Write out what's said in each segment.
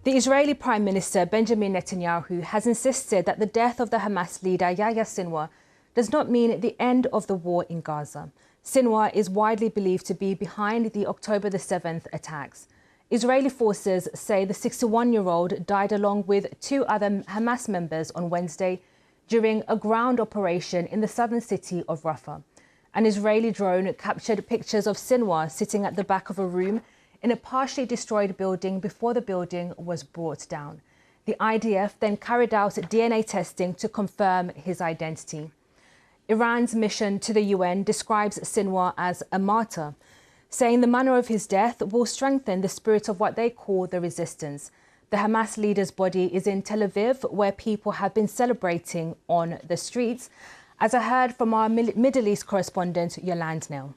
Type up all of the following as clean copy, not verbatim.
The Israeli Prime Minister Benjamin Netanyahu has insisted that the death of the Hamas leader Yahya Sinwar does not mean the end of the war in Gaza. Sinwar is widely believed to be behind the October the 7th attacks. Israeli forces say the 61-year-old died along with two other Hamas members on Wednesday during a ground operation in the southern city of Rafah. An Israeli drone captured pictures of Sinwar sitting at the back of a room in a partially destroyed building before the building was brought down. The IDF then carried out DNA testing to confirm his identity. Iran's mission to the UN describes Sinwar as a martyr, saying the manner of his death will strengthen the spirit of what they call the resistance. The Hamas leader's body is in Tel Aviv, where people have been celebrating on the streets, as I heard from our Middle East correspondent, Yolande Neal.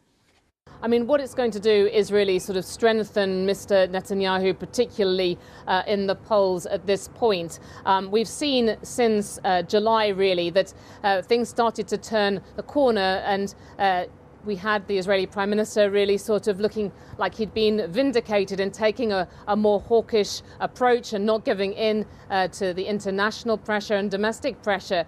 I mean, what it's going to do is really sort of strengthen Mr. Netanyahu, particularly in the polls at this point. We've seen since July, really, that things started to turn the corner, and we had the Israeli Prime Minister really sort of looking like he'd been vindicated in taking a more hawkish approach and not giving in to the international pressure and domestic pressure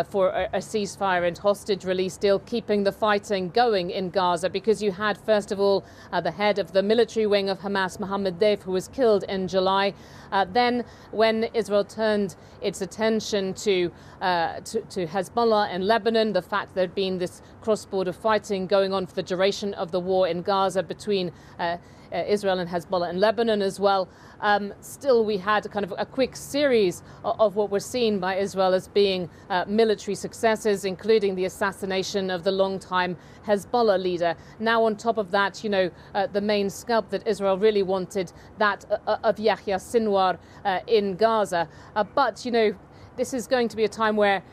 for a ceasefire and hostage release deal, keeping the fighting going in Gaza, because you had, first of all, the head of the military wing of Hamas, Mohammed Deif, who was killed in July. Then, when Israel turned its attention to Hezbollah in Lebanon, the fact there'd been this cross-border fighting going on for the duration of the war in Gaza between Israel and Hezbollah in Lebanon as well. Still, we had kind of a quick series of what were seen by Israel as being military successes, including the assassination of the longtime Hezbollah leader. Now, on top of that, you know, the main scalp that Israel really wanted, that of Yahya Sinwar in Gaza. But, you know, this is going to be a time where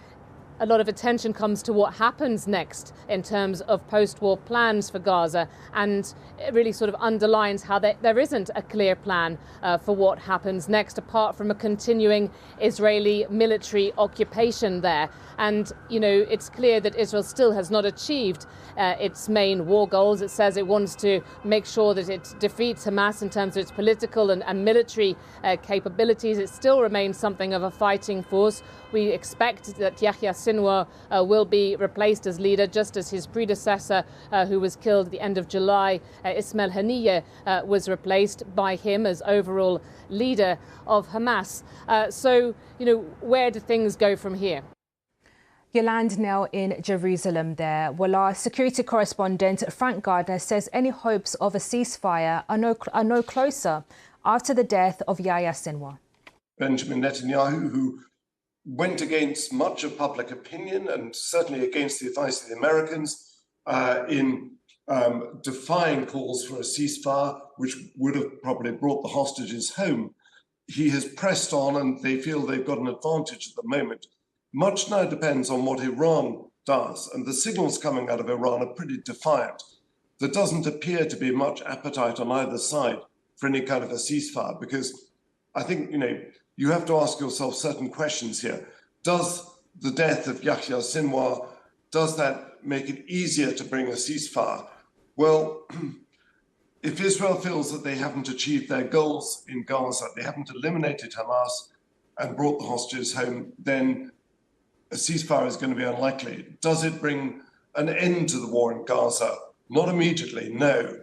a lot of attention comes to what happens next in terms of post-war plans for Gaza, and it really sort of underlines how there isn't a clear plan for what happens next, apart from a continuing Israeli military occupation there. And, you know, it's clear that Israel still has not achieved its main war goals. It says it wants to make sure that it defeats Hamas in terms of its political and military capabilities. It still remains something of a fighting force. We expect that Yahya Sinwar will be replaced as leader, just as his predecessor, who was killed at the end of July, Ismail Haniyeh, was replaced by him as overall leader of Hamas. So, you know, where do things go from here? Yolande Neal in Jerusalem there. Well, our security correspondent, Frank Gardner, says any hopes of a ceasefire are no closer after the death of Yahya Sinwar. Benjamin Netanyahu, who went against much of public opinion and certainly against the advice of the Americans in defying calls for a ceasefire, which would have probably brought the hostages home. He has pressed on, and they feel they've got an advantage at the moment. Much now depends on what Iran does, and the signals coming out of Iran are pretty defiant. There doesn't appear to be much appetite on either side for any kind of a ceasefire, because I think, you know, you have to ask yourself certain questions here. Does the death of Yahya Sinwar, does that make it easier to bring a ceasefire? Well, if Israel feels that they haven't achieved their goals in Gaza, they haven't eliminated Hamas and brought the hostages home, then a ceasefire is going to be unlikely. Does it bring an end to the war in Gaza? Not immediately, no,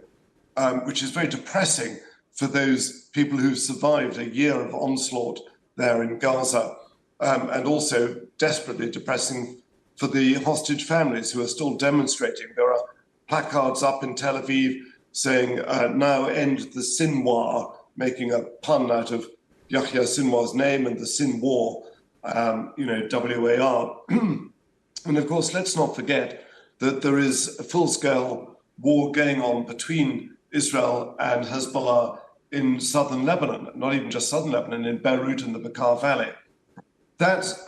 which is very depressing for those people who survived a year of onslaught there in Gaza, and also desperately depressing for the hostage families who are still demonstrating. There are placards up in Tel Aviv saying, now end the Sinwar, making a pun out of Yahya Sinwar's name and the Sin War, you know, WAR. And of course, let's not forget that there is a full-scale war going on between Israel and Hezbollah in southern Lebanon, not even just southern Lebanon, in Beirut and the Bekaa Valley. That's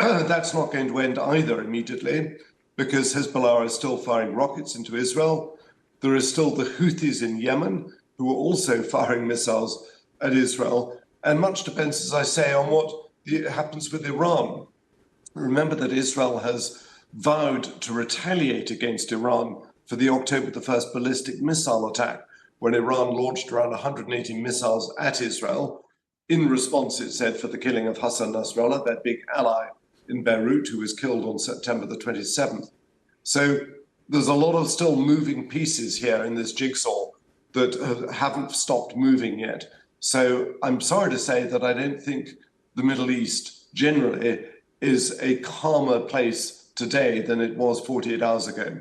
not going to end either immediately, because Hezbollah is still firing rockets into Israel. There is still the Houthis in Yemen, who are also firing missiles at Israel. And much depends, as I say, on what happens with Iran. Remember that Israel has vowed to retaliate against Iran for the October the 1st ballistic missile attack, when Iran launched around 180 missiles at Israel. in response, it said, for the killing of Hassan Nasrallah, their big ally in Beirut, who was killed on September the 27th. So there's a lot of still moving pieces here in this jigsaw that haven't stopped moving yet. So I'm sorry to say that I don't think the Middle East generally is a calmer place today than it was 48 hours ago.